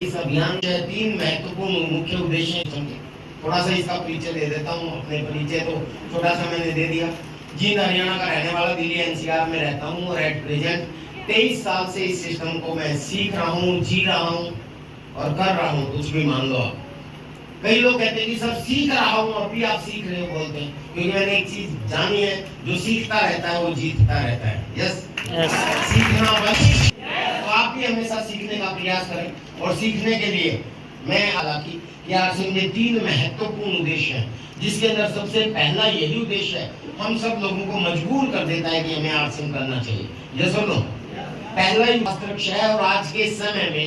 इस अभियान के 3 महत्वपूर्ण मुख्य उद्देश्य हैं। थोड़ा सा इसका परिचय दे देता हूँ। अपने परिचय तो छोटा सा मैंने दे दिया। जींद हरियाणा का रहने वाला, दिल्ली एनसीआर में रहता हूँ और एट प्रेजेंट 23 साल से इस सिस्टम को मैं सीख रहा हूँ, जी रहा हूँ और कर रहा हूँ, कुछ भी मान लो आप। कई लोग कहते हैं कि सर सीख रहा हूँ, अभी आप सीख रहे हो बोलते हैं, क्योंकि मैंने एक चीज जानी है, जो सीखता रहता है वो जीतता रहता है। यस, सीखना बस। तो आप भी हमेशा सीखने का प्रयास करें और सीखने के लिए मैं हालांकि आरसीएम के 3 महत्वपूर्ण उद्देश्य हैं, जिसके अंदर सबसे पहला यही उद्देश्य है, हम सब लोगों को मजबूर कर देता है कि हमें आरसीएम करना चाहिए। ये सुनो, पहला ही वास्तविक है। और आज के समय में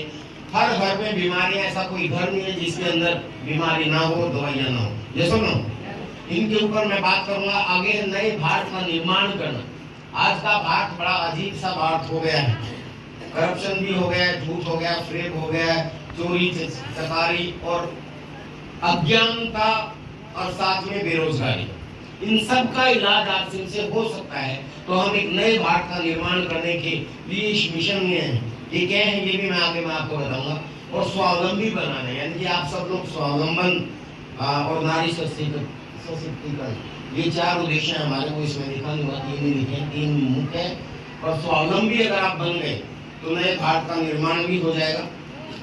हर घर में बीमारियां, ऐसा कोई घर नहीं है जिसके अंदर बीमारी ना हो, दवाइयां ना हो। ये सुनो, इनके ऊपर मैं बात करूंगा। आगे नए भारत का निर्माण करना। आज का भारत बड़ा अजीब सा भारत हो गया है। करप्शन भी हो गया, झूठ हो गया, फ्रेब हो गया, चोरी चकारी और अज्ञानता और साथ में बेरोजगारी, इन सब का इलाज आरसीएम से हो सकता है। तो हम एक नए भारत का निर्माण करने के लिए इस मिशन में हैं। ये क्या है ये भी मैं आगे आपको बताऊंगा। और स्वावलंबी बनाना, यानी कि आप सब लोग स्वावलंबन और नारी सशक्तिकरण, ये 4 उद्देश्य हमारे को इसमें लिखा नहीं हुआ, 3 ही लिखे, 3 मुख्य है। और स्वावलंबी अगर आप बन गए तो नए भारत का निर्माण भी हो जाएगा।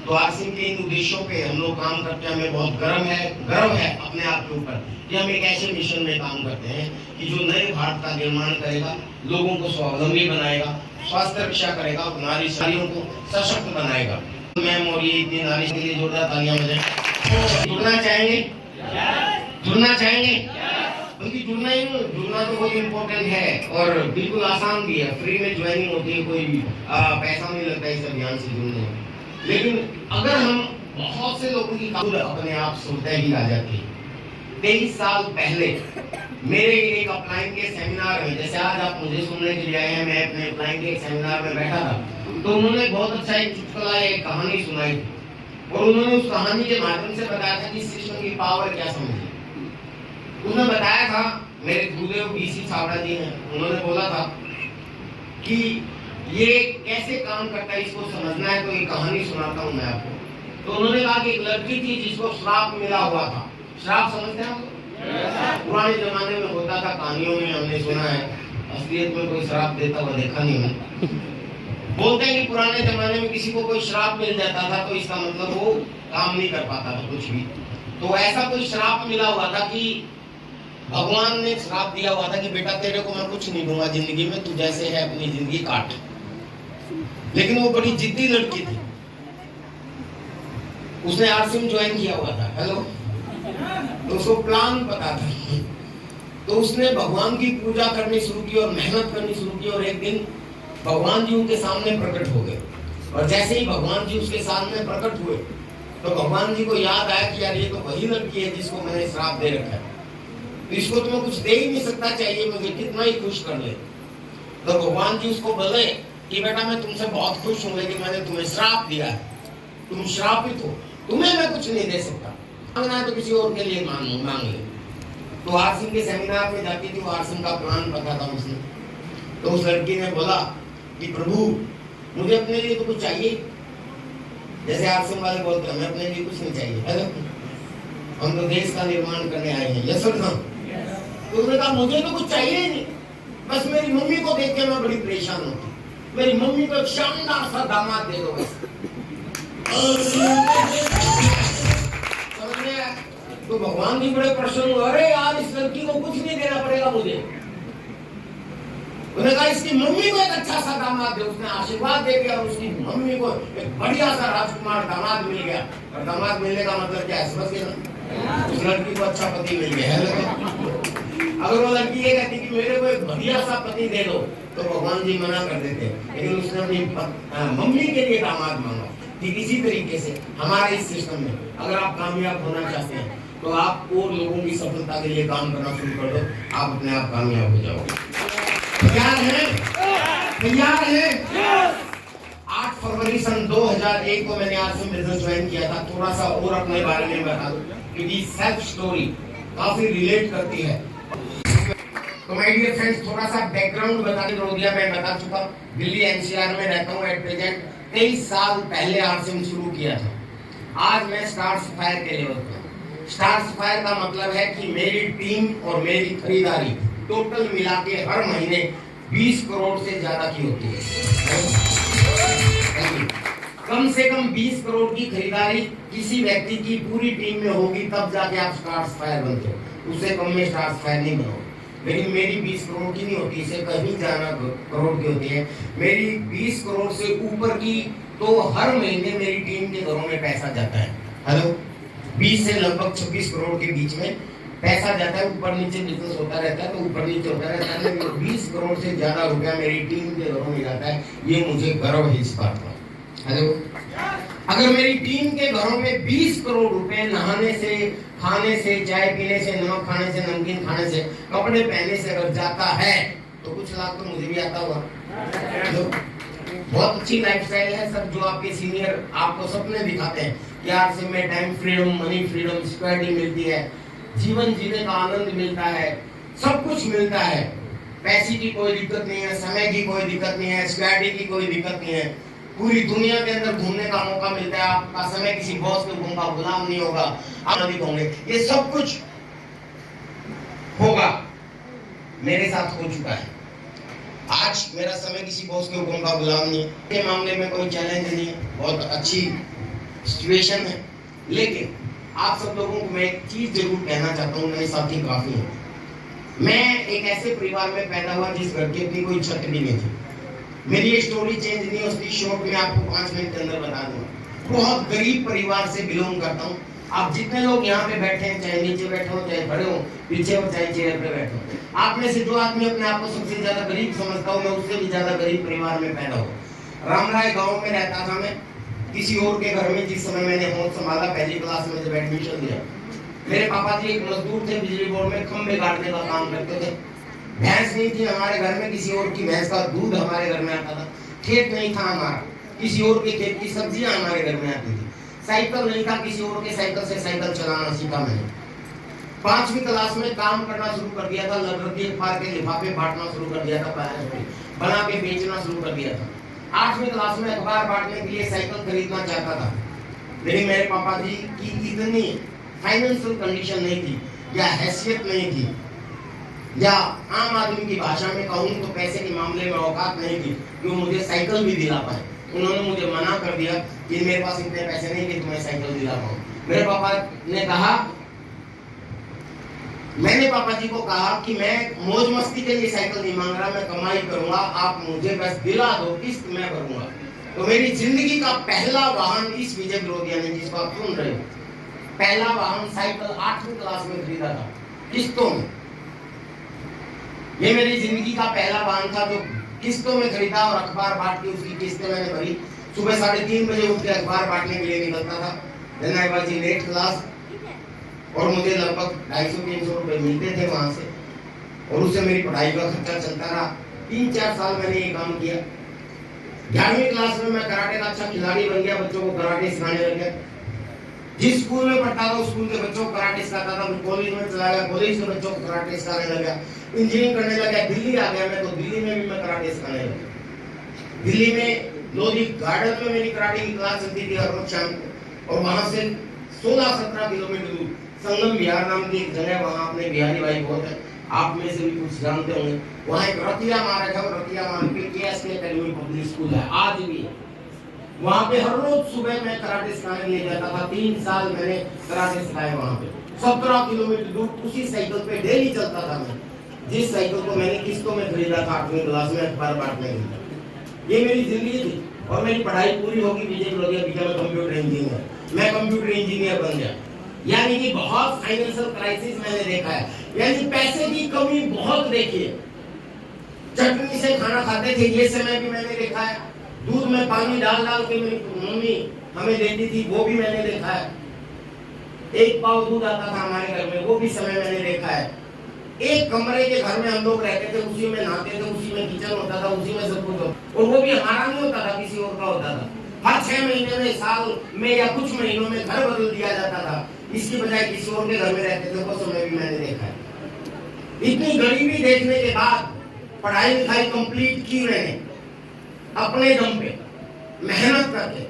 तो आरसीएम के इन उद्देश्यों पे हम लोग काम करते हैं। हमें बहुत गर्व है अपने आप के ऊपर कि हम एक ऐसे मिशन में काम करते हैं कि जो नए भारत का निर्माण करेगा, लोगों को स्वावलंबी बनाएगा, स्वास्थ्य रक्षा करेगा और नारियों को सशक्त बनाएगा। मैम और ये इतनी नारी के लिए जोरदार तालियां बजाएं। जुड़ना चाहेंगे? जुड़ना चाहेंगे? बल्कि जुड़ना तो बहुत इम्पोर्टेंट है और बिल्कुल आसान भी है। फ्री में ज्वाइनिंग होती है, कोई पैसा नहीं लगता इस अभियान से जुड़ने में। लेकिन अगर हम बहुत से लोगों की अपने आप सुनते ही आ जाती है। 23 साल पहले मेरे एक अपलाइन के सेमिनार में, जैसे आज आप मुझे सुनने के लिए आए हैं, मैं अपने अपलाइन के एक सेमिनार में बैठा था, तो उन्होंने बहुत अच्छा एक चुटकुला, एक कहानी सुनाई और उन्होंने उस कहानी के माध्यम से बताया था कि सिस्टम की पावर क्या समझी। उन्होंने बताया था, मेरे गुरुदेव बीसी छावड़ा जी हैं, उन्होंने बोला था कि ये कैसे काम करता है, इसको समझना है तो एक कहानी सुनाता हूँ मैं आपको। तो उन्होंने कहा कि एक लड़की थी जिसको श्राप मिला हुआ था। श्राप समझते हैं आप? पुराने जमाने में होता था, कहानियों में हमने सुना है, असलियत में कोई श्राप देता हुआ देखा नहीं है। बोलते हैं कि पुराने जमाने में किसी को कोई श्राप मिल जाता था तो इसका मतलब वो काम नहीं कर पाता था कुछ भी। तो ऐसा कोई श्राप मिला हुआ था कि भगवान ने श्राप दिया हुआ था कि बेटा तेरे को मैं कुछ नहीं दूंगा जिंदगी में, तू जैसे है अपनी जिंदगी काट। लेकिन वो बड़ी जिद्दी लड़की थी, उसने आरसीएम ज्वाइन किया हुआ था। हेलो, तो उसको प्लान पता था। तो उसने भगवान की पूजा करनी शुरू की और मेहनत करनी शुरू की और एक दिन भगवान जी उनके सामने प्रकट हो गए। और जैसे ही भगवान जी उसके सामने प्रकट हुए तो भगवान जी को याद आया कि यार ये तो वही लड़की है जिसको मैंने श्राप दे रखा है, तो इसको तो मैं कुछ दे ही नहीं सकता, चाहिए मुझे कितना ही खुश कर ले। तो भगवान जी उसको बोले कि बेटा मैं तुमसे बहुत खुश हूँ, लेकिन मैंने तुम्हें श्राप दिया है, तुम श्रापित हो, तुम्हें मैं कुछ नहीं दे सकता, मांगना है तो किसी और के लिए मांग ले। तो आरसीएम के सेमिनार में जाती थी, वो आरसीएम का प्लान पता था उसने। तो उस लड़की ने बोला कि प्रभु मुझे अपने लिए तो कुछ चाहिए। जैसे आरसीएम वाले बोलते हैं, हमें अपने लिए कुछ नहीं चाहिए, हम तो देश का निर्माण करने आए हैं। Yes sir. तो उसने कहा मुझे तो कुछ चाहिए ही नहीं, बस मेरी मम्मी को देख के मैं बड़ी परेशान होती, मेरी मम्मी को एक शानदार सा दामाद दे दो बस। तो भगवान जी बड़े प्रसन्न हुए, अरे यार इस लड़की को कुछ नहीं देना पड़ेगा मुझे। उन्होंने कहा इसकी मम्मी को एक अच्छा सा दामाद दे। उसने आशीर्वाद दे दिया और उसकी मम्मी को एक बढ़िया सा राजकुमार दामाद मिल गया। और दामाद मिलने का मतलब क्या है समझ गए? उस लड़की को अच्छा पति मिल गया है। अगर वो लड़की ये कहती कि मेरे को एक बढ़िया सा पति दे दो तो भगवान जी मना कर देते, लेकिन उसने अपनी मम्मी के लिए दामाद मांगा। ठीक इसी तरीके से हमारे इस सिस्टम में अगर आप कामयाब होना चाहते हैं तो आप और लोगों की सफलता के लिए काम करना शुरू कर दो, आप अपने आप कामयाब हो जाओगे। तैयार हैं? तैयार हैं? 8 फरवरी सन 2001 को मैंने आरसीएम बिजनेस ज्वाइन किया था। थोड़ा सा और अपने बारे में बता दूं क्योंकि सेल्फ स्टोरी काफी रिलेट करती है। तो माय डियर फ्रेंड्स, थोड़ा सा बैकग्राउंड बता दिया, मैं बता चुका। दिल्ली एनसीआर में रहता हूँ एट प्रेजेंट। 23 साल पहले आरसीएम शुरू किया था। आज मैं स्टार्स फायर के लेवल पे हूं। स्टार्स फायर का मतलब है कि मेरी टीम और मेरी खरीदारी टोटल मिला के हर महीने 20 करोड़ से ज्यादा की होती है। कम से कम 20 करोड़ की खरीदारी किसी व्यक्ति की पूरी टीम में होगी, तब जाके आप स्टार्स फायर बनते हो। उससे कम में स्टार्स फायर नहीं बनोगे। लेकिन मेरी 20 करोड़ की नहीं होती, इसे कहीं जाना करोड़ की होती है। मेरी 20 करोड़ से ऊपर की तो हर महीने मेरी टीम के घरों में पैसा जाता है। हेलो, 20 से लगभग 26 करोड़ के बीच में पैसा जाता है। ऊपर नीचे बिजनेस होता रहता है, तो ऊपर नीचे होता रहता है, लेकिन 20 करोड़ से ज्यादा रुपया मेरी टीम के घरों में जाता है। ये मुझे गर्व है इस बात का। हेलो, अगर मेरी टीम के घरों में 20 करोड़ रुपए नहाने से, खाने से, चाय पीने से, नमक खाने से, नमकीन खाने से, कपड़े पहनने से अगर जाता है, तो कुछ लाख तो मुझे भी आता होगा। बहुत अच्छी लाइफस्टाइल है सर, जो आपके सीनियर आपको सपने दिखाते हैं कि यार से मैं time freedom, money freedom, security मिलती है, जीवन जीने का आनंद मिलता है, सब कुछ मिलता है। पैसे की कोई दिक्कत नहीं है, समय की कोई दिक्कत नहीं है, सिक्योरिटी की कोई दिक्कत नहीं है, पूरी दुनिया के अंदर घूमने का मौका मिलता है, आपका समय किसी बॉस के हुक्म का गुलाम नहीं होगा, आप अधिक होंगे। ये सब कुछ होगा, मेरे साथ हो चुका है। आज मेरा समय किसी बॉस के हुक्म का गुलाम नहीं है। के मामले में कोई चैलेंज नहीं है, बहुत अच्छी सिचुएशन है। लेकिन आप सब लोगों को मैं एक चीज जरूर कहना चाहता हूँ, मेरे साथी काफी है। मैं एक ऐसे परिवार में पैदा हुआ जिस घर की अपनी कोई छत भी नहीं थी। मेरी ये स्टोरी चेंज नहीं है, उसकी शॉर्ट में आपको 5 मिनट के अंदर बता दूंगा। बहुत गरीब परिवार से बिलोंग करता हूँ। आप जितने लोग यहाँ पे बैठे हैं, चाहे नीचे बैठे हो, चाहे खड़े हो, पीछे हो, चाहे चेयर पे बैठे हो, आप में से जो आदमी अपने आप को सबसे ज्यादा गरीब समझता हूँ, मैं उससे भी ज्यादा गरीब परिवार में पैदा हुआ। रामराय गाँव में रहता था मैं, किसी और के घर में। जिस समय मैंने होश संभाला, पहली क्लास में जब एडमिशन लिया, मेरे पापा जी एक मजदूर थे, बिजली बोर्ड में खंबे काटने का काम करते थे। भैंस नहीं थी हमारे घर में, किसी और की भैंस का दूध हमारे घर में आता था। खेत नहीं था हमारा, किसी और के खेत की सब्जियां हमारे घर में आती थी। साइकिल नहीं था, किसी और के साइकिल से साइकिल चलाना सीखा मैंने। 5वीं क्लास में काम करना शुरू कर दिया था, लगभग अखबार के लिफाफे बांटना शुरू कर दिया था, बना के बेचना शुरू कर दिया था। 8वीं क्लास में अखबार बांटने के लिए साइकिल खरीदना चाहता था, लेकिन मेरे पापा जी की इतनी फाइनेंशियल कंडीशन नहीं थी, या हैसियत नहीं थी, या आम आदमी की भाषा में कहूँ तो पैसे के मामले में औकात नहीं थी कि वो मुझे साइकिल भी दिला पाए। उन्होंने मुझे मना कर दिया कि मेरे पास इतने पैसे नहीं कि तुम्हें साइकिल दिला पाऊँ। मेरे पापा ने कहा, मैंने पापा जी को कहा कि मैं मौज मस्ती के लिए साइकिल नहीं मांग रहा, मैं कमाई करूंगा, आप मुझे बस दिला दो, किस्त मैं भरूंगा। तो मेरी जिंदगी का पहला वाहन इस विजय विरोधिया ने, जिसको आप सुन रहे हो, पहला वाहन साइकिल 8वीं क्लास में खरीदा था, किस्तों में। ये मेरी जिंदगी का पहला वाहन था जो किस्तों में खरीदा, और अखबार बांट के उसकी किस्तें मैंने भरी। सुबह 3:30 बजे उठ के अखबार बांटने के लिए निकलता था। Then I was in 8th class, और मुझे लगभग 250-300 रुपए मिलते थे वहां से, और उससे मेरी पढ़ाई का खर्चा चलता रहा। 3-4 साल मैंने ये काम किया। 11वीं क्लास में मैं कराटे का अच्छा खिलाड़ी बन गया, बच्चों को कराटे सिखाने लग गया। जिस स्कूल में पढ़ता था उस स्कूल के बच्चों को कराटे सिखाता था। कॉलेज में चला गया, कॉलेज के बच्चों को कराटे सिखाने लगा। इंजीनियरिंग करने लगा, दिल्ली आ गया मैं, तो दिल्ली में भी मैं कराटे सिखाने लगा। दिल्ली में लोधी गार्डन में मेरी कराटे की क्लास चलती थी हर रोज शाम को, और वहां से 16-17 किलोमीटर दूर संगम बिहार नाम की एक जगह, वहां अपने बिहारी भाई बहुत है, आप में से भी कुछ जानते होंगे। वहां एक रतिया मार्ग है, रतिया मार्ग पे केएसके एकेडमी पब्लिक स्कूल है, आज भी है। वहां पे हर रोज सुबह मैं कराटे सिखाने के लिए जाता था। 3 साल मैंने कराटे सिखाए वहां पे, 17 किलोमीटर दूर उसी साइकिल पे डेली चलता था मैं, जिस साइकिल को मैंने किस्तों में खरीदा था 8वीं क्लास में अखबार बांटने के लिए। ये मेरी जिंदगी थी, और मेरी पढ़ाई पूरी होगी विजय विरोधिया में कंप्यूटर इंजीनियर। मैं कंप्यूटर इंजीनियर बन गया। यानी कि बहुत फाइनेंशियल क्राइसिस मैंने देखा है, यानी पैसे की कमी बहुत देखी है। चटनी से खाना खाते थे, ये समय भी मैंने देखा है। दूध में पानी डाल डाल के मेरी मम्मी हमें देती थी, वो भी मैंने देखा है। 1 पाव दूध आता था हमारे घर में, वो भी समय मैंने देखा है। एक कमरे के घर में हम लोग रहते थे, उसी में नहाते थे, उसी में किचन होता था, उसी में सब कुछ होता, और वो भी हमारा नहीं होता था, किसी और का होता था। हर 6 महीने में, साल में, या कुछ महीनों में घर बदल दिया जाता था, इसकी बजाय किसी और के घर में रहते थे। वो समय भी मैंने देखा है। इतनी गरीबी देखने के बाद पढ़ाई लिखाई कंप्लीट की मैंने अपने दम पे, मेहनत करके।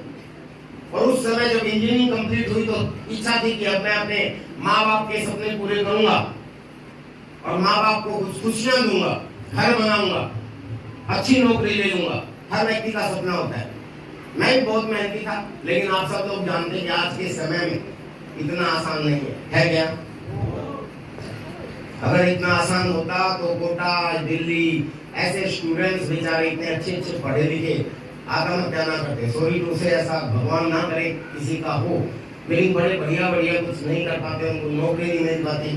और उस समय जब इंजीनियरिंग कंप्लीट हुई तो इच्छा थी कि अब मैं अपने माँ बाप के सपने पूरे करूंगा और माँ बाप को कुछ खुशियां दूंगा, घर बनाऊंगा, अच्छी नौकरी ले लूंगा। हर व्यक्ति का सपना होता है। मैं भी बहुत मेहनती था, लेकिन आप सब लोग जानते हैं कि आज के समय में इतना आसान नहीं है क्या? अगर इतना आसान होता तो कोटा, दिल्ली ऐसे स्टूडेंट्स बेचारे इतने अच्छे अच्छे पढ़े लिखे आत्महत्या ना करते। सॉरी टू से, ऐसा भगवान ना करे किसी का हो, लेकिन बड़े बढ़िया बढ़िया कुछ नहीं कर पाते, उनको नौकरी नहीं मिल पाती।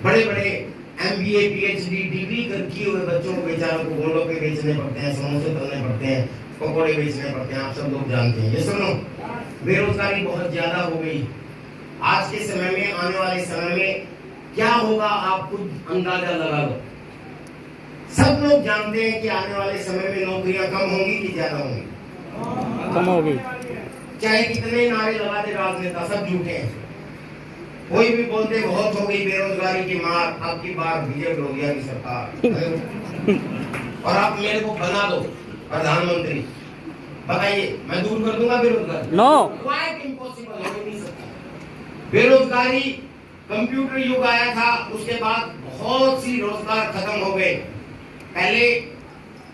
बड़े बड़े MBA PhD डिग्री किए हुए बच्चों को बेचारों को गोलों पे बेचने पड़ते हैं, समोसे तलने पड़ते हैं, पकौड़े बेचने पड़ते हैं। आप सब लोग जानते हैं। ये सुनो, बेरोजगारी बहुत ज्यादा हो गई। आज के समय में, आने वाले समय में क्या होगा आप खुद अंदाजा लगा लो। सब लोग जानते हैं कि आने वाले समय में नौकरियां कम होंगी कि ज्यादा होंगी? कम होगी। चाहे कितने नारे लगा दे राजनेता, सब झूठे हैं। कोई भी बोलते बहुत हो गई बेरोजगारी की मार, आपकी बार बीजेपी लोहिया की सरकार और आप मेरे को बना दो प्रधानमंत्री, बताइए मैं दूर कर दूंगा बेरोजगारी? नो, क्वाइट इम्पॉसिबल, हो नहीं सकता। बेरोजगारी, कंप्यूटर युग आया था, उसके बाद बहुत सी रोजगार खत्म हो गए। पहले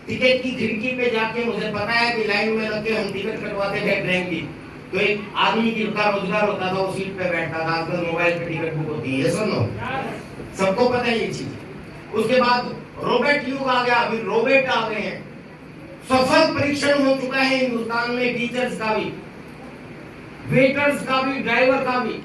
टिकट की खिड़की पे जाके, मुझे पता है कि लाइन में लग के हम टिकट कटवाते थे ट्रेन की, तो एक आदमी की का रोजगार होता था, वो सीट पे बैठता था। आजकल मोबाइल पे टिकट बुक होती है, सुनो, सबको पता है ये चीज। उसके बाद रोबोट युग आ गया, अभी रोबोट आ गए हैं। सफल परीक्षण हो चुका है हिंदुस्तान में, टीचर्स का भी, वेटर्स का भी, ड्राइवर का भी।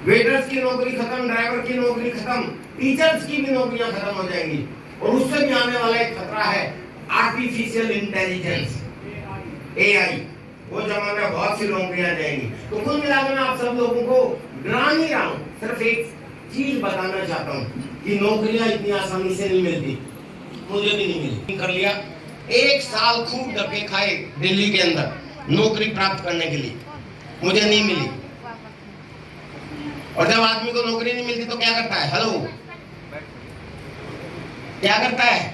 वेटर्स की नौकरी खत्म, ड्राइवर की नौकरी खत्म, टीचर्स की भी नौकरियां खत्म हो जाएंगी। और उससे भी आने वाला एक खतरा है आर्टिफिशियल इंटेलिजेंस, AI। वो जमाने में बहुत सी नौकरियां जाएंगी। तो कुल मिलाकर मैं आप सब लोगों को डरा नहीं रहा हूं, सिर्फ एक चीज बताना चाहता हूं कि नौकरियां इतनी आसानी से नहीं मिलती। मुझे भी नहीं मिली। कर लिया, 1 साल खूब धक्के खाए दिल्ली के अंदर नौकरी प्राप्त करने के लिए, मुझे नहीं मिली। और जब आदमी को नौकरी नहीं मिलती तो क्या करता है? हेलो, क्या करता है?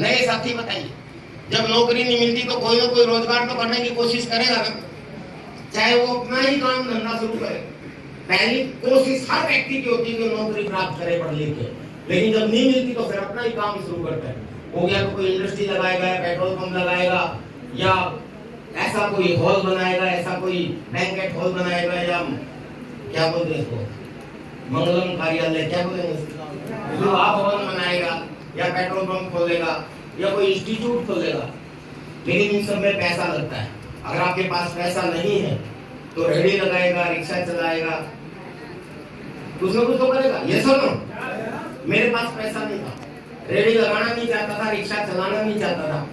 नए साथी बताइए। जब नौकरी नहीं मिलती तो कोई ना कोई रोजगार तो करने की कोशिश करेगा ना, चाहे वो अपना ही काम धंधा शुरू करे। पहली कोशिश हर व्यक्ति की होती है कि नौकरी प्राप्त करे पढ़ लिख के, लेकिन जब नहीं मिलती तो फिर अपना ही काम शुरू करता है। हो गया तो कोई इंडस्ट्री लगाएगा, पेट्रोल पंप लगाएगा, या ऐसा कोई हॉल बनाएगा, ऐसा कोई बैंकेट हॉल बनाएगा, या क्या बोलते हैं इसको, मंगलम कार्यालय क्या बोलेंगे, विवाह भवन बनाएगा, या पेट्रोल पंप खोलेगा, या कोई इंस्टीट्यूट खोलेगा। लेकिन इन सब में पैसा लगता है। अगर आपके पास पैसा नहीं है तो रेहड़ी लगाएगा, रिक्शा चलाएगा, कुछ ना कुछ तो करेगा। ये सुनो, मेरे पास पैसा नहीं था, रेहड़ी लगाना नहीं चाहता था, रिक्शा चलाना नहीं चाहता था,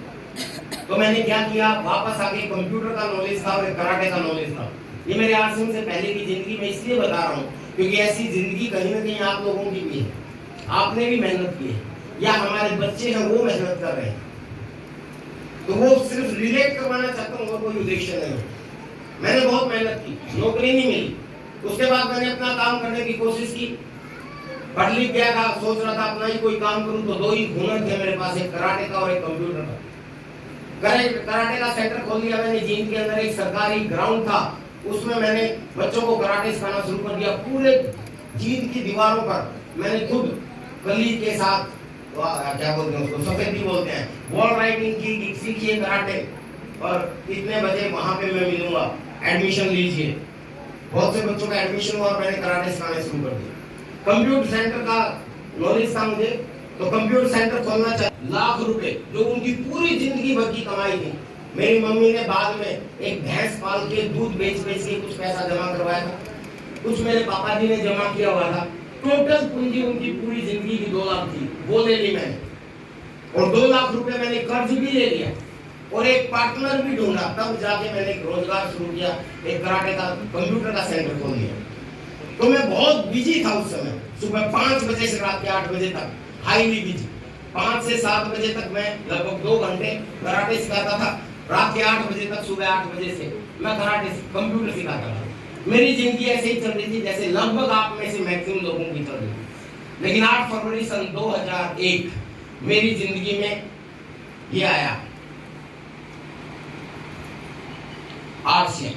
तो मैंने क्या किया, वापस आके कंप्यूटर का नॉलेज था और कराटे का नॉलेज था। ये मेरे 8 साल से पहले की जिंदगी में इसलिए बता रहा हूँ क्योंकि ऐसी जिंदगी कहीं ना कहीं आप लोगों की भी है, आपने भी मेहनत की है, या हमारे बच्चे हैं वो मेहनत कर रहे हैं। तो वो सिर्फ रिलेट करवाना चाहता हूँ, और कोई उद्देश्य नहीं है। मैंने बहुत मेहनत की, नौकरी नहीं मिली। उसके बाद मैंने अपना काम करने की कोशिश की, पढ़ लिख गया था, सोच रहा था अपना ही कोई काम करूं, तो 2 ही हुनर थे मेरे पास, एक कराटे का और एक कंप्यूटर का। कराटे का सेंटर खोल दिया मैंने। जींद के अंदर एक सरकारी ग्राउंड था, उसमें मैंने बच्चों को कराटे सिखाना शुरू कर दिया। पूरे जींद की दीवारों पर मैंने खुद कली के साथ, क्या बोलते हैं उसको, सफेदी बोलते हैं, वॉल राइटिंग की, सीखिए कराटे, और इतने बजे वहां पे मैं मिलूंगा, एडमिशन लीजिए। बहुत से बच्चों का एडमिशन हुआ और मैंने कराटे सिखाने शुरू कर दिया। कंप्यूटर सेंटर का नॉलेज था मुझे, तो कंप्यूटर सेंटर खोलना चाहिए। लाख रुपए जो उनकी पूरी जिंदगी भर की कमाई थी, मेरी मम्मी ने बाद में एक भैंस पाल के दूध बेच बेच के कुछ पैसा जमा करवाया था, कुछ मेरे पापा जी ने जमा किया हुआ था। टोटल पूंजी उनकी पूरी जिंदगी की 2 लाख थी, वो ले ली मैंने, और 2 लाख रुपए मैंने कर्ज भी ले लिया और एक पार्टनर भी ढूंढा। तब जाके मैंने एक रोजगार शुरू किया, एक कराटे का कंप्यूटर का सेंटर खोल दिया। तो मैं बहुत बिजी था उस समय, सुबह 5 बजे से रात के 8 बजे तक हाईली बिजी। 5 से 7 बजे तक मैं लगभग 2 घंटे कराटे सिखाता था, रात के 8 बजे तक, सुबह 8 बजे से मैं कराटे कंप्यूटर सिखाता था। मेरी जिंदगी ऐसे ही चल रही थी जैसे लगभग आप में से मैक्सिमम लोगों की चल रही थी। लेकिन 8 फरवरी सन 2001 मेरी जिंदगी में ये आया। आरसीएम।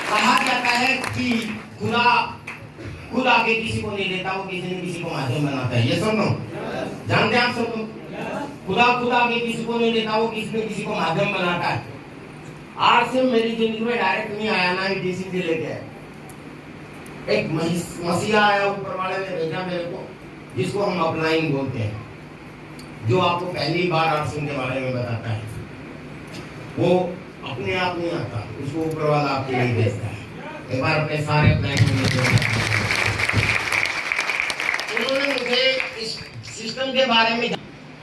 कहा जाता है कि खुद आगे किसी को नहीं देता, वो किसी न किसी को माध्यम बनाता है। ये सुनो, जानते हैं आप सब लोग? खुद आगे किसी को नहीं देता, वो किसी न किसी को माध्यम बनाता है। आरसीएम मेरी जिंदगी में डायरेक्ट नहीं आया, ना ही डीसी से लेके आया। एक मसीहा आया, ऊपर वाले ने भेजा मेरे को, जिसको हम अपलाइन बोलते हैं, जो आपको पहली बार आरसीएम के बारे में बताता है। वो अपने आप नहीं आता, उसको ऊपर वाला आपके लिए भेजता है। एक बार अपने सारे प्लान उन्होंने मुझे इस सिस्टम के बारे में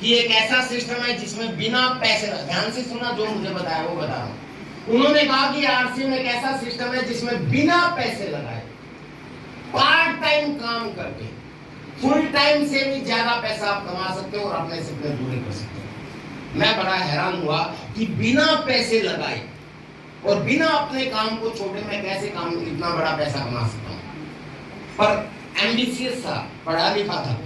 कि एक ऐसा सिस्टम है जिसमें बिना पैसे, ध्यान से सुना जो मुझे बताया वो बता रहा हूँ। उन्होंने कहा कि आरसीएम एक ऐसा सिस्टम है जिसमें बिना पैसे लगाए पार्ट टाइम काम करके फुल टाइम से भी ज्यादा पैसा आप कमा सकते हो और अपने सपने पूरे कर सकते हो। मैं बड़ा हैरान हुआ कि बिना पैसे लगाए और बिना अपने काम को छोड़े मैं कैसे काम इतना बड़ा पैसा कमा सकता हूँ। पर एम्बिशियस था, पढ़ा लिखा था,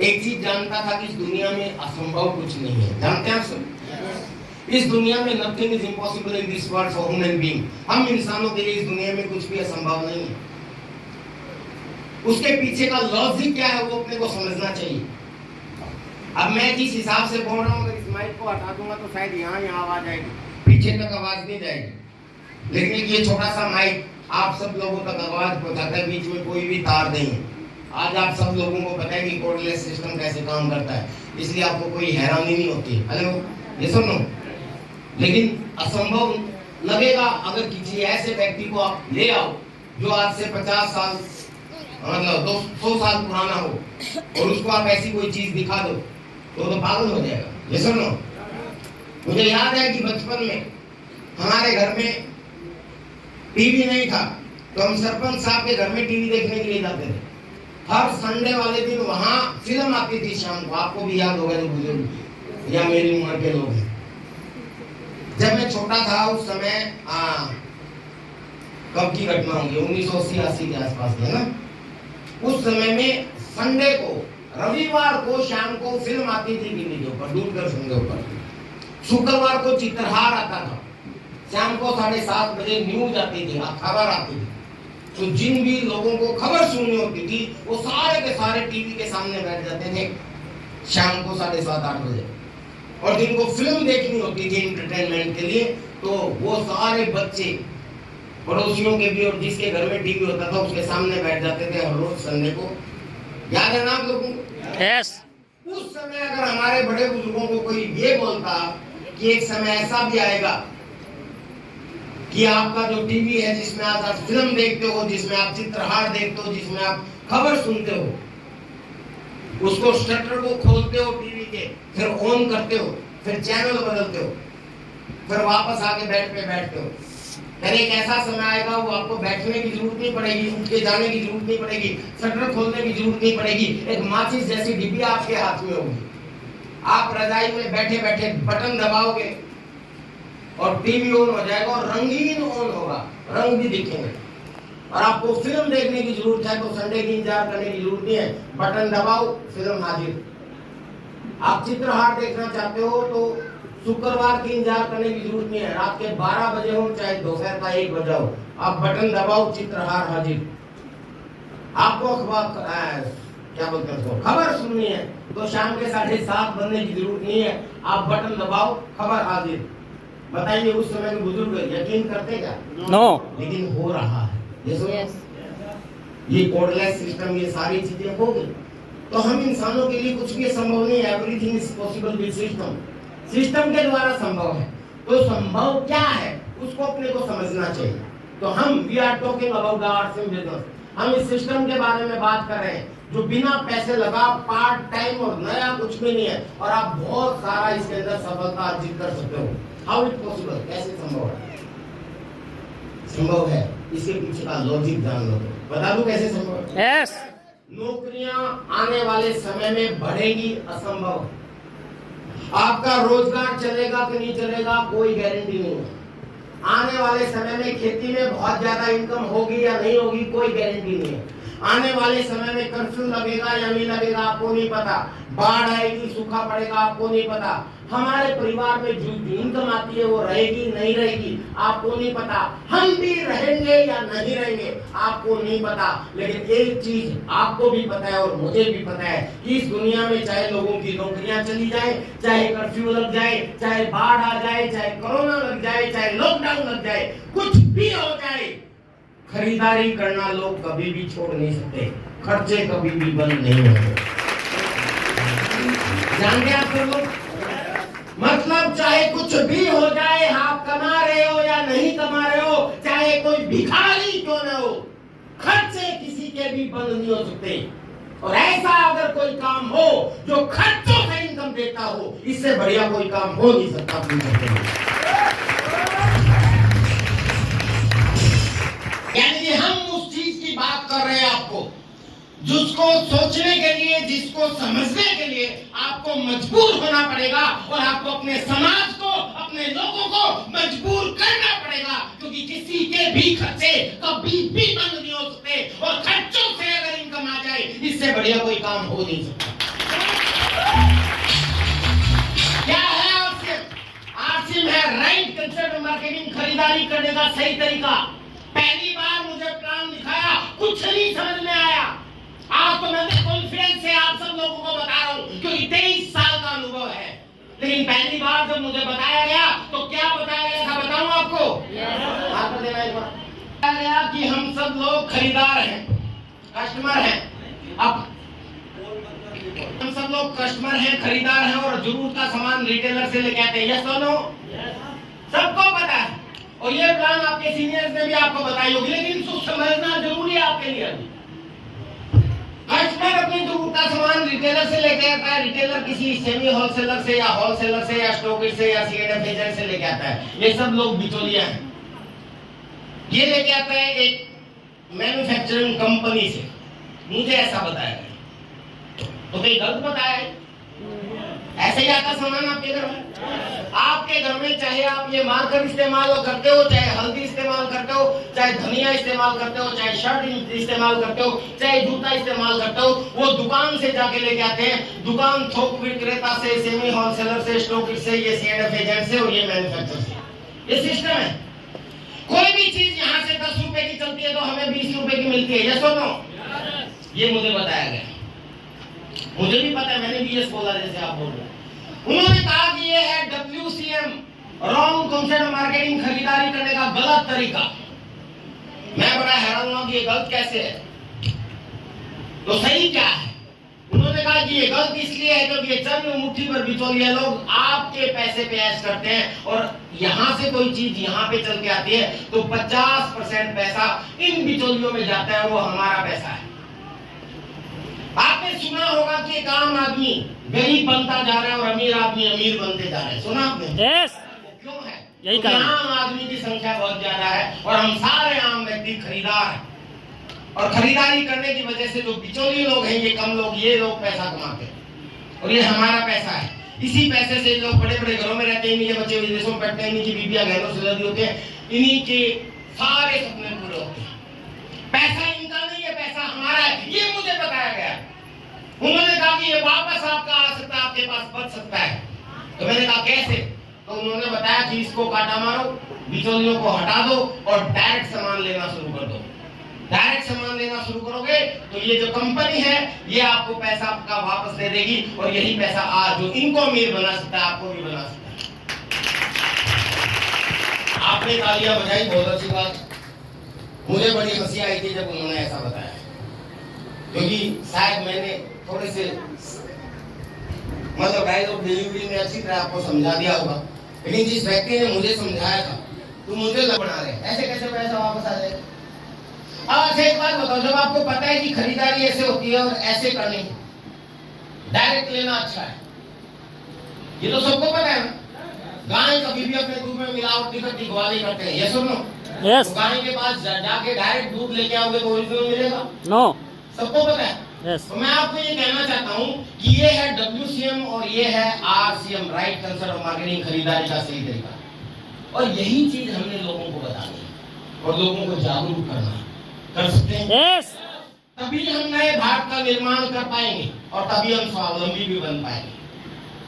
एक चीज जानता था कि इस दुनिया में असंभव कुछ नहीं है। जानते हैं आप सब? इस दुनिया में nothing is impossible in this world for human being. हम इंसानों के लिए इस दुनिया में कुछ भी असंभव नहीं है। उसके पीछे का लॉजिक क्या है वो अपने को समझना चाहिए। अब मैं जिस हिसाब से बोल रहा हूँ, अगर इस माइक को हटा दूंगा तो शायद यहाँ आवाज आएगी, पीछे तक आवाज नहीं जाएगी। लेकिन ये छोटा सा माइक आप सब लोगों तक आवाज पहुंचाता है, बीच में कोई भी तार नहीं है। आज आप सब लोगों को पता है कि कोडलेस सिस्टम कैसे काम करता है, इसलिए आपको कोई हैरानी नहीं होती। हेलो, ये सुनो। लेकिन असंभव लगेगा अगर किसी ऐसे व्यक्ति को आप ले आओ जो आज से 50 साल मतलब 200 साल पुराना हो और उसको आप ऐसी कोई चीज दिखा दो तो पागल हो जाएगा। ये सुनो, मुझे याद है कि बचपन में हमारे घर में टीवी नहीं था, तो हम सरपंच साहब के घर में टीवी देखने के लिए जाते थे। हर संडे वाले दिन वहां फिल्म आती थी शाम को। आपको भी याद होगा जो बुजुर्ग या मेरी उम्र के लोग हैं। जब मैं छोटा था उस समय कब की घटना होगी, 1980 के आसपास में ना। उस समय में संडे को, रविवार को शाम को फिल्म आती थी टीवी के ऊपर, दूरदर्शन के ऊपर। शुक्रवार को चित्रहार आता था, शाम को 7:30 बजे न्यूज आती थी, खबर आती थी। तो जिन भी लोगों को खबर सुननी होती थी वो सारे के सारे टीवी के सामने बैठ जाते थे शाम को 7:30-8 बजे। और जिनको फिल्म देखनी होती थी एंटरटेनमेंट के लिए, तो वो सारे बच्चे पड़ोसियों के भी और जिसके घर में टीवी होता था उसके सामने बैठ जाते थे हर रोज संडे को। याद है ना आप लोगों को? यस। उस समय अगर हमारे बड़े बुजुर्गों को कोई ये बोलता कि एक समय ऐसा भी आएगा कि आपका जो टीवी है जिसमें आप फिल्म देखते हो, जिसमें आप चित्रहार देखते हो, जिसमें आप खबर सुनते हो, उसको शटर को खोलते हो टीवी के, फिर ऑन करते हो, फिर चैनल बदलते हो, फिर वापस आके बेड पे बैठते हो। यानी एक ऐसा समय आएगा वो आपको बैठने की जरूरत नहीं पड़ेगी, उठ के जाने की जरूरत नहीं पड़ेगी, शटर खोलने की जरूरत नहीं पड़ेगी। एक माचिस जैसी डिब्बी आपके हाथ में होगी, आप रजाई में बैठे बैठे बटन दबाओगे और टीवी ऑन हो जाएगा और रंगीन ऑन होगा, रंग भी दिखेंगे। और आपको फिल्म देखने की जरूरत है तो संडे की इंतजार करने की जरूरत नहीं है, बटन दबाओ, फिल्म हाजिर। आप चित्रहार देखना चाहते हो तो शुक्रवार की इंतजार करने की जरूरत नहीं है, रात के 12 बजे हो चाहे दोपहर का 1 बजा हो, आप बटन दबाओ, चित्रहार हाजिर। आपको अखबार क्या बोलते हैं उसको, खबर सुननी है तो शाम के 7:30 बनने की जरूरत नहीं है, आप बटन दबाओ, खबर हाजिर। बताइए उस समय के बुजुर्ग यकीन करते क्या? नो। लेकिन हो रहा है। ये कोडलेस सिस्टम, ये सारी चीजें हो गई तो हम इंसानों के लिए कुछ भी संभव नहीं है। Everything is possible with system. System के द्वारा संभव है। तो संभव क्या है उसको अपने को समझना चाहिए। तो हम we are talking about the RCM business. हम इस सिस्टम के बारे में बात कर रहे हैं जो बिना पैसे लगा पार्ट टाइम और नया कुछ भी नहीं है और आप बहुत सारा इसके अंदर सफलता अर्जित कर सकते हो। हाउ इट पॉसिबल, कैसे संभव है? संभव है, इसके पीछे का लॉजिक जान लो। बता दूं कैसे संभव है? यस। नौकरियां आने वाले समय में बढ़ेगी, असंभव। आपका रोजगार चलेगा कि नहीं चलेगा कोई गारंटी नहीं है। आने वाले समय में खेती में बहुत ज्यादा इनकम होगी या नहीं होगी कोई गारंटी नहीं है। आने वाले समय में कर्फ्यू लगेगा या नहीं लगेगा आपको नहीं पता। बाढ़ आएगी, सूखा पड़ेगा आपको नहीं पता। हमारे परिवार में जो इनकम आती है वो रहेगी नहीं रहेगी आपको नहीं पता, हम भी रहेंगे या नहीं रहेंगे आपको नहीं पता। लेकिन एक चीज आपको भी पता है और मुझे भी पता है कि इस दुनिया में चाहे लोगों की नौकरियां चली जाए, चाहे कर्फ्यू लग जाए, चाहे बाढ़ आ जाए, चाहे कोरोना लग जाए, चाहे लॉकडाउन लग जाए, कुछ भी हो जाए, खरीदारी करना लोग कभी भी छोड़ नहीं सकते, खर्चे कभी भी बंद नहीं होंगे। जानते आप सब लोग, मतलब चाहे कुछ भी हो जाए, आप कमा रहे हो या नहीं कमा रहे हो, चाहे कोई भिखारी क्यों न हो, खर्चे किसी के भी बंद नहीं हो सकते। और ऐसा अगर कोई काम हो जो खर्चों से इनकम देता हो, इससे बढ़िया कोई काम हो नहीं सकता। यानी कि हम उस चीज की बात कर रहे हैं आपको, जिसको सोचने के लिए, जिसको समझने के लिए आपको मजबूर होना पड़ेगा और आपको अपने समाज को, अपने लोगों को मजबूर करना पड़ेगा, क्योंकि किसी के भी खर्चे कभी भी बंद नहीं हो सकते और खर्चों से अगर इनकम आ जाए, इससे बढ़िया कोई काम हो नहीं सकता। क्या है आरसीएम है राइट कंसेप्ट मार्केटिंग, खरीदारी करने का सही तरीका। पहली बार मुझे प्लान दिखाया, कुछ नहीं समझ में आया। आज तो मैं कॉन्फिडेंस से आप सब लोगों को बता रहा हूँ, क्योंकि 23 साल का अनुभव है। लेकिन पहली बार जब मुझे बताया गया तो क्या बताया गया था बताऊं आपको? आपको देना एक बार बताया गया कि हम सब लोग खरीदार हैं, कस्टमर हैं। अब हम सब लोग कस्टमर हैं, खरीदार हैं और जरूरत का सामान रिटेलर से लेके आते हैं। यस और नो? सबको पता है और ये प्लान आपके सीनियर्स ने भी आपको बताई होगी, लेकिन इसको समझना जरूरी है आपके लिए। कस्टमर अपनी जरूरत का सामान रिटेलर से लेके आता है, रिटेलर किसी सेमी होलसेलर से या होलसेलर से या स्टॉकिस्ट से या सीएडएफ एजेंट से लेके आता है। ये सब लोग बिचौलिया हैं। ये लेके आता है एक मैन्युफैक्चरिंग कंपनी से, मुझे ऐसा बताया गया, तो कहीं गलत बताया है? ऐसे ही आता सामान आपके घर में। आपके घर में चाहे आप ये मार्कर इस्तेमाल करते हो, चाहे हल्दी इस्तेमाल करते हो, चाहे धनिया इस्तेमाल करते हो, चाहे शर्ट इस्तेमाल करते हो, चाहे जूता इस्तेमाल करते हो, वो दुकान से जाके लेके आते हैं। दुकान थोक विक्रेता से, सेमी होलसेलर से, स्टॉकिस्ट से, ये सीएडएफ एजेंट से और ये मैन्युफैक्चरर से। ये सिस्टम है। कोई भी चीज यहाँ से 10 रुपए की चलती है तो हमें 20 रुपए की मिलती है। यस और नो? ये मुझे बताया गया, मुझे भी पता है, मैंने भी यस बोला जैसे आप बोल रहे हैं। उन्होंने कहा कि ये है WCM, रॉन्ग कंसेप्ट मार्केटिंग, खरीदारी करने का गलत तरीका। मैं बड़ा हैरान हुआ कि ये गलत कैसे है, तो सही क्या है? उन्होंने कहा कि ये गलत इसलिए है क्योंकि ये चंद मुट्ठी पर बिचौलिए लोग आपके पैसे पे ऐश करते हैं और यहाँ से कोई चीज यहाँ पे चल के आती है तो 50% पैसा इन बिचौलियों में जाता है और वो हमारा पैसा है। आपने सुना होगा कि एक आम आदमी गरीब बनता जा रहा है और अमीर आदमी अमीर बनते जा रहे हैं। सुना आपने? यस। क्यों है? यही कारण, आम आदमी की संख्या बहुत ज्यादा है और हम सारे आम व्यक्ति खरीदार हैं और खरीदारी करने की वजह से जो बिचौलिए लोग हैं, ये कम लोग, ये लोग पैसा कमाते हैं और ये हमारा पैसा है। इसी पैसे से लोग बड़े बड़े घरों में रहते हैं, इन्हीं के बच्चे विदेशों में पढ़ते हैं, इन्हीं की बीबियां गहनों से लदी होते हैं, इन्हीं के सारे सपने पूरे होते हैं। पैसा इनका नहीं है, पैसा हमारा है, ये मुझे बताया गया। उन्होंने कहा कि ये वापस आपका आ सकता है, आपके पास बच सकता है। तो मैंने कहा कैसे? तो उन्होंने बताया कि इसको काटा मारो, बिचौलियों को हटा दो और डायरेक्ट सामान लेना शुरू कर दो। डायरेक्ट सामान लेना शुरू करोगे तो ये जो कंपनी है ये आपको पैसा आपका वापस दे देगी और यही पैसा आज जो इनको अमीर बना सकता है आपको भी बना सकता है। आपने तालियां बजाई, बहुत अच्छी बात। मुझे बड़ी हंसी आई थी जब उन्होंने ऐसा बताया, क्योंकि शायद मैंने थोड़े से मतलब गाइड ऑफ डिलीवरी में अच्छी तरह आपको समझा दिया होगा, लेकिन जिस व्यक्ति ने मुझे समझाया था तो मुझे बना रहे ऐसे कैसे पैसा वापस आ जाएगा। अब एक बात बताओ, जब आपको पता है कि खरीदारी ऐसे होती है और ऐसे करनी, डायरेक्ट लेना अच्छा है, ये तो सबको पता है ना। गाय कभी भी अपने दूध में मिलावट दिखती ग्वाली करते हैं, ये सुनो। यस। तो गाय के पास जाके डायरेक्ट दूध लेके आओगे तो ओरिजिनल मिलेगा? नो। सबको पता है। यस। तो मैं आपको ये कहना चाहता हूँ कि ये है WCM और ये है RCM, right concept of marketing, खरीदारी का सही तरीका। और यही चीज हमने लोगों को बतानी है और लोगों को जागरूक करना है। कर सकते हैं? यस। तभी हम नए भारत का निर्माण कर पाएंगे और तभी हम स्वावलंबी भी बन पाएंगे।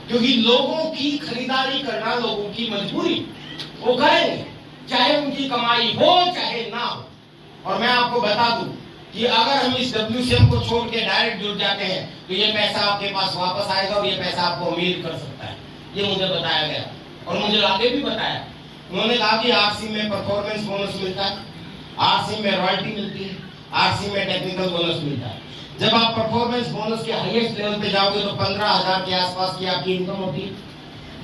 क्योंकि लोगों की खरीदारी करना लोगों की मजबूरी, वो करेंगे चाहे उनकी कमाई हो चाहे ना हो। और मैं आपको बता दूं कि अगर हम इस WCM को छोड़ के डायरेक्ट जुड़ जाते हैं तो ये पैसा आपके पास वापस आएगा और ये पैसा आपको अमीर कर सकता है, ये मुझे बताया गया और मुझे आगे भी बताया। उन्होंने कहा कि RC में परफॉर्मेंस बोनस मिलता है, RC में रॉयल्टी मिलती है, RC में टेक्निकल बोनस मिलता है। जब आप परफॉर्मेंस बोनस के हाईएस्ट लेवल पे जाओगे तो 15,000 के आसपास की आपकी इनकम होती है।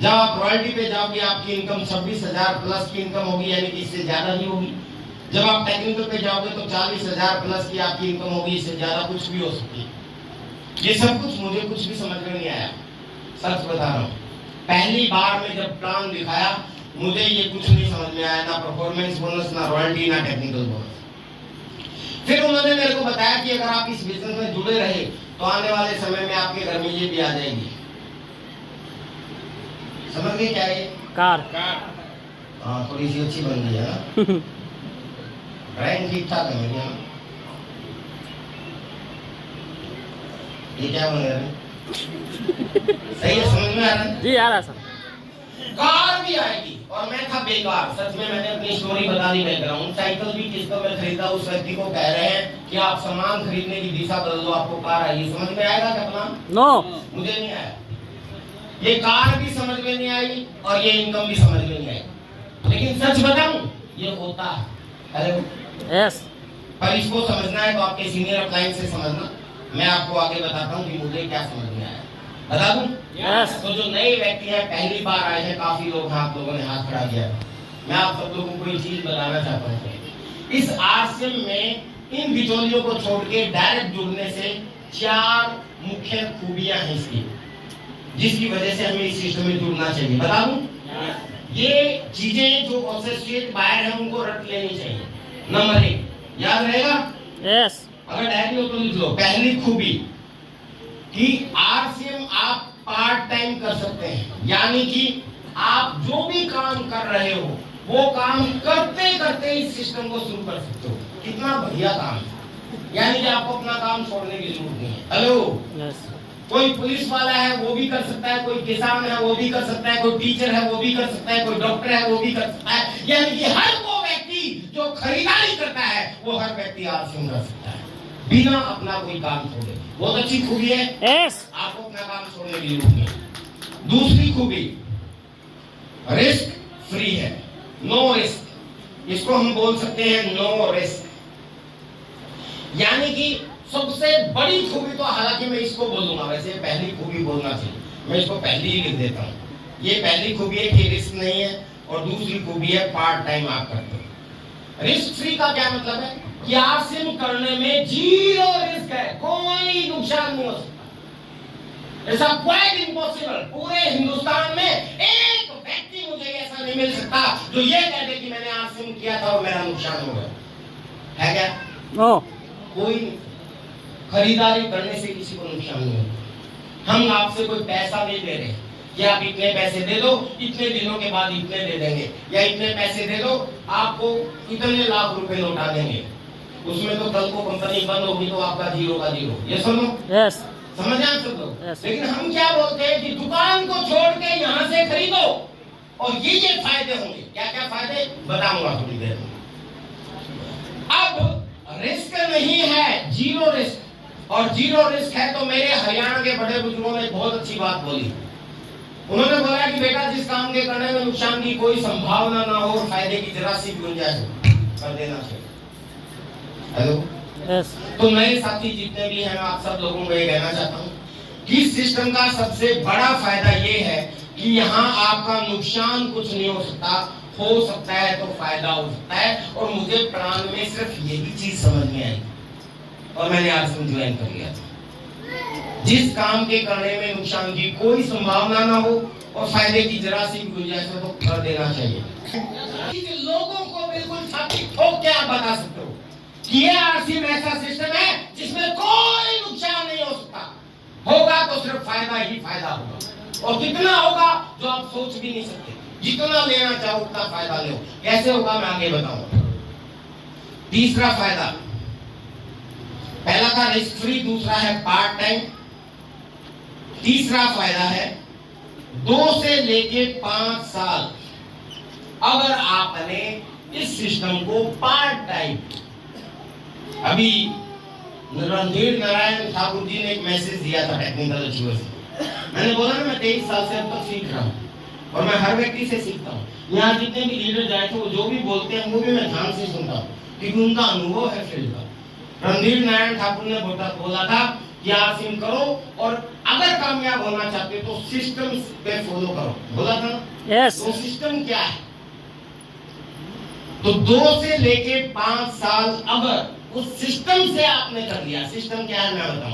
जब आप रॉयल्टी पे जाओगे आपकी इनकम 26,000 प्लस की इनकम होगी, यानी कि इससे ज्यादा ही होगी। जब आप टेक्निकल पे जाओगे तो 40,000 प्लस की आपकी इनकम होगी, इससे ज्यादा कुछ भी हो सकती है। ये सब कुछ मुझे कुछ भी समझ में नहीं आया, सच बता रहा हूँ। पहली बार में जब प्लान दिखाया मुझे ये कुछ नहीं समझ में आया, ना परफॉर्मेंस बोनस, ना रॉयल्टी, ना टेक्निकल बोनस। फिर उन्होंने मेरे को बताया कि अगर आप इस बिजनेस में जुड़े रहे तो आने वाले समय में आपके घर में ये भी आ जाएगी। समझ गए क्या है? कार। हाँ, थोड़ी सी अच्छी बन गई है ना। ड्राइंग ठीक ठाक है मेरी। ये क्या बन रहा है? सही है, समझ में आ रहा है? जी आ रहा सर। कार भी आएगी और मैं था बेकार। सच में मैंने अपनी स्टोरी बता दी बैकग्राउंड। साइकिल भी किसको मैं खरीदा, उस व्यक्ति को कह रहे हैं कि आप सामान खरीदने की दिशा बदल दो, आपको कार आएगी। समझ में आएगा क्या प्लान? नो, मुझे नहीं आया। ये कार भी समझ में नहीं आई और ये इनकम भी समझ में नहीं आई, लेकिन सच बताऊं ये होता है। Hello, yes. पर इसको समझना है तो आपके सीनियर अप्लायंस से समझना। मैं आपको आगे बताता हूँ कि मुझे क्या समझ में आया, बता दूं? यस। तो जो नए व्यक्ति हैं, पहली बार आए हैं, काफी लोग हैं, आप लोगों ने हाथ खड़ा किया। मैं आप सब लोगों को एक चीज बताना चाहता हूँ। इस RCM में इन बिचौलियों को छोड़ के डायरेक्ट जुड़ने से 4 मुख्य खूबियां हैं इसकी, जिसकी वजह से हमें इस सिस्टम में जुड़ना चाहिए। बता दूं? ये चीजें जो एसोसिएट बायर हैं उनको रट लेनी चाहिए। नंबर 1 याद रहेगा? यस। अगर डायरी हो तो लिख लो। पहली खूबी कि RCM आप पार्ट टाइम कर सकते हैं, यानी कि आप जो भी काम कर रहे हो वो काम करते करते इस सिस्टम को शुरू कर सकते हो। कितना बढ़िया काम है, यानी कि आपको अपना काम छोड़ने की जरूरत नहीं है। Hello, yes. कोई पुलिस वाला है वो भी कर सकता है, कोई किसान है वो भी कर सकता है, कोई टीचर है वो भी कर सकता है, कोई डॉक्टर है वो भी कर सकता है, यानी कि हर वो व्यक्ति जो खरीदारी करता है वो हर व्यक्ति RCM कर सकता है बिना अपना कोई काम छोड़े। बहुत अच्छी खूबी है। यस। आपको अपना काम छोड़ने की जरूरत नहीं। दूसरी खूबी रिस्क फ्री है, नो रिस्क। इसको हम बोल सकते हैं नो रिस्क, यानी कि सबसे बड़ी खूबी, तो हालांकि मैं इसको बोलूंगा, वैसे पहली खूबी बोलना चाहिए, मैं इसको पहली ही लिख देता हूं। ये पहली खूबी है कि रिस्क नहीं है, और दूसरी खूबी है पार्ट टाइम आप करते हो। रिस्क फ्री का क्या मतलब है कि RCM करने में 0 रिस्क है, कोई नुकसान नहीं हो सकता। ऐसा क्वाइट इम्पॉसिबल, पूरे हिंदुस्तान में एक व्यक्ति मुझे ऐसा नहीं मिल सकता जो ये कह दे कि मैंने RCM किया था और मेरा नुकसान हो गया। है क्या? नो, कोई नहीं। खरीदारी करने से किसी को नुकसान नहीं होता। हम आपसे कोई पैसा नहीं ले रहे कि आप इतने पैसे दे दो, इतने दिनों के बाद इतने दे देंगे, या इतने पैसे दे दो आपको इतने लाख रुपए लौटा देंगे। उसमें तो कल को कंपनी बंद होगी तो आपका 0 का 0। ये सुनो, यस। समझ आए सब लोग? Yes. लेकिन हम क्या बोलते हैं कि दुकान को छोड़ के यहाँ से खरीदो और ये फायदे होंगे। क्या क्या फायदे बताऊंगा थोड़ी देर में। अब रिस्क नहीं है, 0 रिस्क, और 0 रिस्क है तो मेरे हरियाणा के बड़े बुजुर्गों ने बहुत अच्छी बात बोली। उन्होंने बोला कि बेटा जिस काम के करने में नुकसान की कोई संभावना ना हो, फायदे की जरा सी गुंजाइश कर देना चाहिए। Hello, yes. तो नए साथी जितने भी हैं, मैं आप सब लोगों को ये कहना चाहता हूँ कि सिस्टम का सबसे बड़ा फायदा ये है कि यहाँ आपका नुकसान कुछ नहीं हो सकता है तो फायदा हो सकता है। और मुझे प्लान में सिर्फ यही चीज समझ में आई और मैंने RCM ज्वाइन कर लिया था। जिस काम के करने में नुकसान की कोई संभावना ना हो और फायदे की जरा सी गुंजाइश हो तो कर देना चाहिए। लोगों को बिल्कुल छाती ठोक के आप बता सकते हो कि ये RCM ऐसा सिस्टम है जिसमें कोई नुकसान नहीं हो सकता। होगा तो सिर्फ फायदा ही फायदा होगा, और कितना होगा जो आप सोच भी नहीं सकते। जितना लेना चाहो उतना फायदा लो। कैसे होगा मैं आगे बताऊंगा। तीसरा फायदा, पहला था रिस्क फ्री, दूसरा है पार्ट टाइम, तीसरा फायदा है 2 से लेके 5 साल अगर आपने इस सिस्टम को पार्ट टाइम, अभी रणधीर नारायण ठाकुर जी ने एक मैसेज दिया था टेक्निकल अचीवर्स से। मैंने बोला ना मैं 23 साल से अब तक सीख रहा हूँ और मैं हर व्यक्ति से सीखता हूँ। यहाँ जितने भी लीडर जाए थे वो जो भी बोलते हैं वो भी मैं ध्यान से सुनता हूँ क्योंकि उनका अनुभव है फील्ड का। रणधीर नारायण ठाकुर ने बोला था कि आप सिम करो और अगर कामयाब होना चाहते तो सिस्टम पे फॉलो करो, बोला था ना। यस तो सिस्टम क्या है? तो 2 से लेके 5 साल अगर उस सिस्टम से आपने कर लिया, सिस्टम क्या है मैं बताऊं।